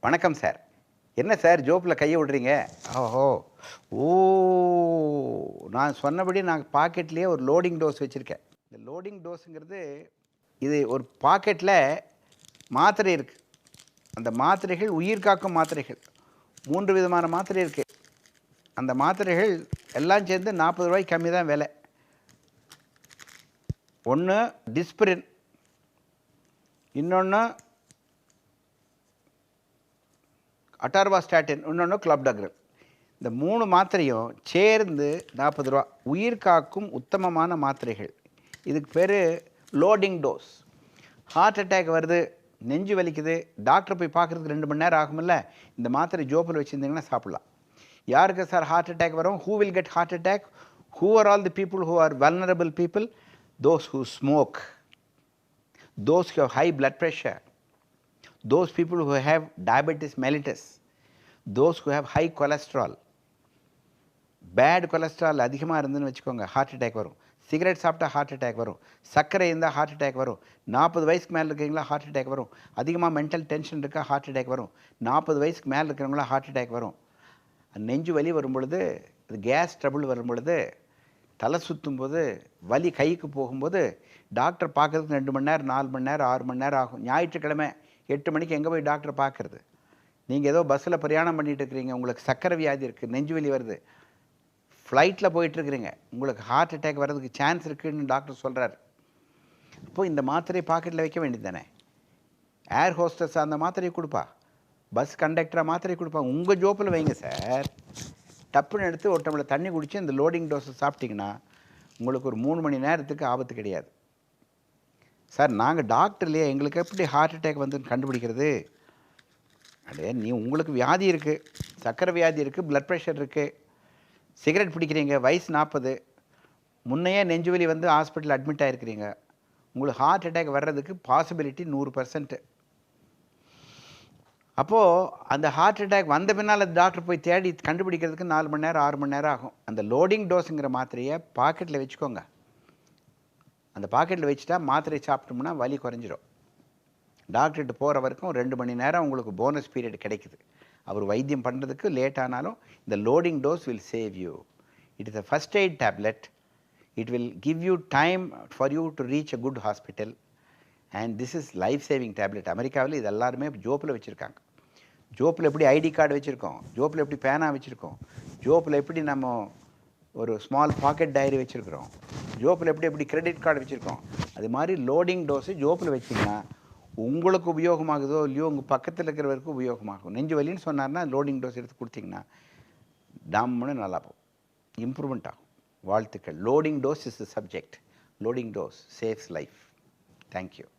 வணக்கம் சார். என்ன சார் ஜோப்ல கைய விடுறீங்க? ஓஹோ! ஓ! நான் சொன்னபடி நான் பாக்கெட்லயே ஒரு லோடிங் டோஸ் வச்சிருக்கேன். இந்த லோடிங் டோஸ்ங்கிறது, இது ஒரு பாக்கெட்ல மாத்திரை இருக்கு. அந்த மாத்திரைகள் உயிர் காக்கும் மாத்திரைகள். 3 விதமான மாத்திரை இருக்கு. அந்த மாத்திரைகள் எல்லாம் சேர்ந்து ரூ. 40 கம்மி தான் விலை. ஒண்ணு டிஸ்பிரின், இன்னொன்னு அட்டார்வாஸ்டாட்டின், இன்னொன்னு கிளாப்டாக்ரில். இந்த 3 மாத்திரையும் சேர்ந்து ரூ. 40. உயிர் காக்கும் உத்தமமான மாத்திரைகள். இதுக்கு பேரு லோடிங் டோஸ். ஹார்ட் அட்டாக் வருது, நெஞ்சு வலிக்குது, டாக்டர் போய் பார்க்கறதுக்கு 2 மணி நேரம் ஆகும்ல, இந்த மாத்திரை ஜோப்பில் வச்சுருந்தீங்கன்னா சாப்பிடலாம். யாருக்கு சார் ஹார்ட் அட்டாக் வரும்? Who will get heart attack? Who are all the people who are vulnerable people? Those who smoke, those who have high blood pressure, those people who have diabetes mellitus, those who have high cholesterol. Bad cholesterol அதிகமாக இருந்துன்னு வச்சுக்கோங்க, heart attack வரும். Cigarette சாப்பிட்டா heart attack வரும். சர்க்கரை இருந்தால் heart attack வரும். 40 வயசுக்கு மேலே இருக்கிறீங்களா ஹார்ட் அட்டாக் வரும். அதிகமாக மென்டல் டென்ஷன் இருக்கா ஹார்ட் அட்டாக் வரும். 40 வயசுக்கு மேலே இருக்கிறவங்களா ஹார்ட் அட்டாக் வரும். நெஞ்சு வலி வரும் பொழுது, கேஸ் ட்ரபிள் வரும் பொழுது, தலை சுற்றும் போது, வலி கைக்கு போகும்போது, டாக்டர் பார்க்கறதுக்கு 2 மணி நேரம், 4 மணி நேரம், 6 மணி நேரம் ஆகும். ஞாயிற்றுக்கிழமை 8 மணிக்கு எங்கே போய் டாக்டர் பார்க்கறது? நீங்கள் ஏதோ பஸ்ஸில் பிரயாணம் பண்ணிகிட்டு இருக்கிறீங்க, உங்களுக்கு சர்க்கரை வியாதி இருக்குது, நெஞ்சு வலி வருது, ஃப்ளைட்டில் போயிட்டுருக்கிறீங்க, உங்களுக்கு ஹார்ட் அட்டாக் வர்றதுக்கு சான்ஸ் இருக்குதுன்னு டாக்டர் சொல்கிறார். அப்போது இந்த மாத்திரையை பாக்கெட்டில் வைக்க வேண்டியது தானே? ஏர் ஹோஸ்டஸ் அந்த மாத்திரையை கொடுப்பா, பஸ் கண்டக்டராக மாத்திரை கொடுப்பா, உங்கள் ஜோப்பில் வைங்க சார். டப்புன்னு எடுத்து ஒரு டம்ளர் தண்ணி குடித்து இந்த லோடிங் டோஸை சாப்பிட்டிங்கன்னா உங்களுக்கு ஒரு 3 மணி நேரத்துக்கு ஆபத்து கிடையாது. சார் நாங்கள் டாக்டர் இல்லையா, எங்களுக்கு எப்படி ஹார்ட் அட்டாக் வந்துன்னு கண்டுபிடிக்கிறது? அடே நீ உங்களுக்கு வியாதி இருக்குது, சர்க்கரை வியாதி இருக்குது, ப்ளட் ப்ரெஷர் இருக்குது, சிகரெட் பிடிக்கிறீங்க, வயசு 40, முன்னையே நெஞ்சுவலி வந்து ஹாஸ்பிட்டல் அட்மிட் ஆகிருக்கிறீங்க, உங்களுக்கு ஹார்ட் அட்டாக் வர்றதுக்கு பாசிபிலிட்டி 100%. அப்போது அந்த ஹார்ட் அட்டாக் வந்த பின்னால் டாக்டர் போய் தேடி கண்டுபிடிக்கிறதுக்கு 4 மணி நேரம் 6 மணி நேரம் ஆகும். அந்த லோடிங் டோஸுங்கிற மாத்திரையை பாக்கெட்டில் வச்சுக்கோங்க. அந்த பாக்கெட்டில் வச்சுட்டா மாத்திரை சாப்பிட்டோம்னா வலி குறைஞ்சிரும். டாக்டர்கிட்ட போகிற வரைக்கும் 2 மணி நேரம் உங்களுக்கு போனஸ் பீரியட் கிடைக்குது. அவர் வைத்தியம் பண்ணுறதுக்கு லேட் ஆனாலும் இந்த loading dose will save you. It is a first aid tablet. It will give you time for you to reach a good hospital. And this is life saving tablet. அமெரிக்காவில் இது எல்லாருமே ஜோப்பில் வச்சுருக்காங்க. ஜோப்பில் எப்படி ஐடி கார்டு வச்சுருக்கோம், ஜோப்பில் எப்படி பேனா வச்சுருக்கோம், ஜோப்பில் எப்படி நம்ம ஒரு ஸ்மால் பாக்கெட் டைரி வச்சுருக்கிறோம், ஜோப்பில் எப்படி கிரெடிட் கார்டு வச்சுருக்கோம், அது மாதிரி லோடிங் டோஸு ஜோப்பில் வச்சிங்கன்னா உங்களுக்கு உபயோகமாகுதோ இல்லையோ உங்கள் பக்கத்தில் இருக்கிறவருக்கு உபயோகமாகும். நெஞ்சு வலின்னு சொன்னார்னா லோடிங் டோஸ் எடுத்து கொடுத்தீங்கன்னா டம்முன்னு நல்லா போகும், இம்ப்ரூவ்மெண்ட் ஆகும். வாழ்த்துக்கள். Loading dose is the subject. Loading dose saves life. Thank you.